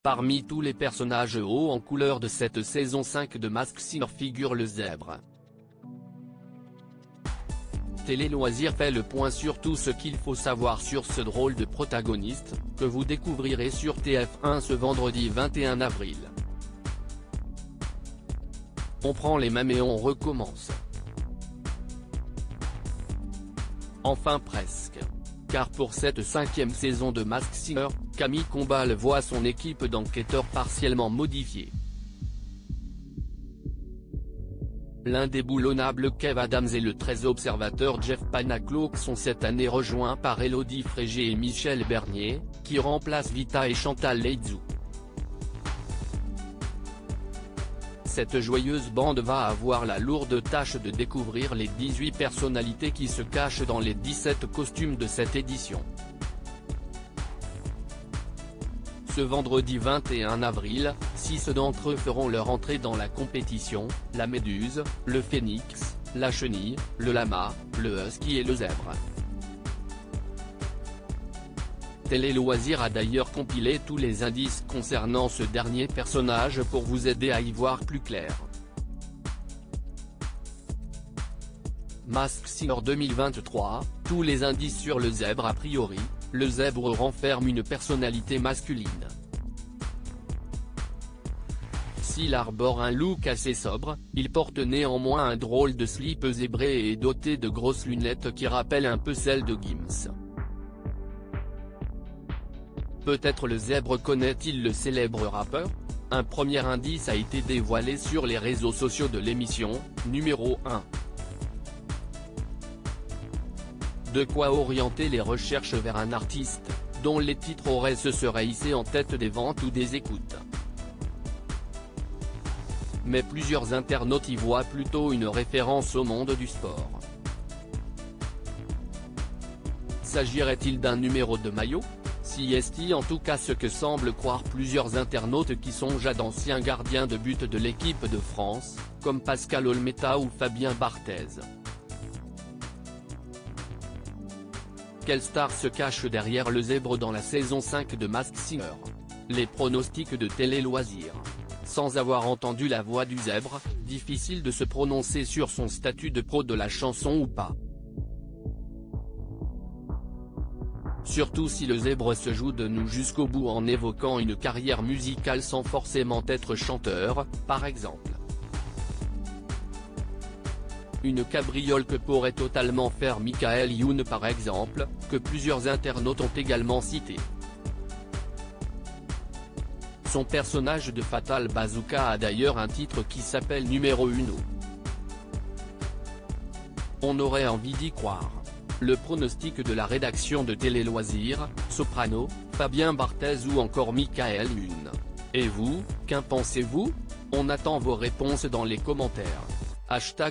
Parmi tous les personnages hauts en couleur de cette saison 5 de Masked Singer figure le zèbre. Télé Loisirs fait le point sur tout ce qu'il faut savoir sur ce drôle de protagoniste, que vous découvrirez sur TF1 ce vendredi 21 avril. On prend les mêmes et on recommence. Enfin presque. Car pour cette 5e saison de Masked Singer, Camille Combal voit son équipe d'enquêteurs partiellement modifiée. L'indéboulonnable Kev Adams et le très observateur Jeff Panacloak sont cette année rejoints par Élodie Frégé et Michel Bernier, qui remplacent Vita et Chantal Laizou. Cette joyeuse bande va avoir la lourde tâche de découvrir les 18 personnalités qui se cachent dans les 17 costumes de cette édition. Ce vendredi 21 avril, 6 d'entre eux feront leur entrée dans la compétition, la méduse, le phénix, la chenille, le lama, le husky et le zèbre. Télé Loisirs a d'ailleurs compilé tous les indices concernant ce dernier personnage pour vous aider à y voir plus clair. Masked Singer 2023, tous les indices sur le zèbre. A priori, le zèbre renferme une personnalité masculine. S'il arbore un look assez sobre, il porte néanmoins un drôle de slip zébré et est doté de grosses lunettes qui rappellent un peu celles de Gims. Peut-être le zèbre connaît-il le célèbre rappeur? Un premier indice a été dévoilé sur les réseaux sociaux de l'émission, numéro 1. De quoi orienter les recherches vers un artiste, dont les titres se seraient hissés en tête des ventes ou des écoutes. Mais plusieurs internautes y voient plutôt une référence au monde du sport. S'agirait-il d'un numéro de maillot? Si est en tout cas ce que semblent croire plusieurs internautes qui songent à d'anciens gardiens de but de l'équipe de France, comme Pascal Olmeta ou Fabien Barthez. Quelle star se cache derrière le zèbre dans la saison 5 de Masked Singer? Les pronostics de Télé Loisirs. Sans avoir entendu la voix du zèbre, difficile de se prononcer sur son statut de pro de la chanson ou pas. Surtout si le zèbre se joue de nous jusqu'au bout en évoquant une carrière musicale sans forcément être chanteur, par exemple. Une cabriole que pourrait totalement faire Michael Youn par exemple, que plusieurs internautes ont également cité. Son personnage de Fatal Bazooka a d'ailleurs un titre qui s'appelle numéro 1. On aurait envie d'y croire. Le pronostic de la rédaction de Télé Loisirs, Soprano, Fabien Barthez ou encore Michael Youn. Et vous, qu'en pensez-vous? On attend vos réponses dans les commentaires.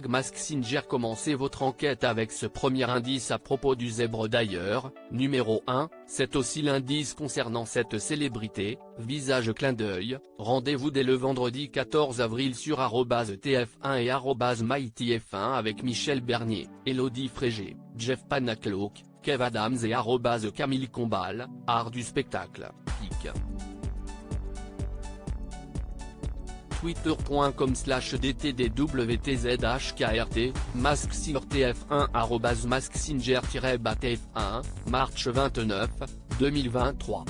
Masked Singer. Commencez votre enquête avec ce premier indice à propos du zèbre d'ailleurs, numéro 1, c'est aussi l'indice concernant cette célébrité, visage clin d'œil. Rendez-vous dès le vendredi 14 avril sur @TF1 et @MyTF1 avec Michel Bernier, Élodie Frégé, Jeff Panacloak, Kev Adams et Camille Combal, art du spectacle, Pic. twitter.com/dtdwtzhkrt, Masked Singer TF1 @masked-singer-TF1, March 29, 2023.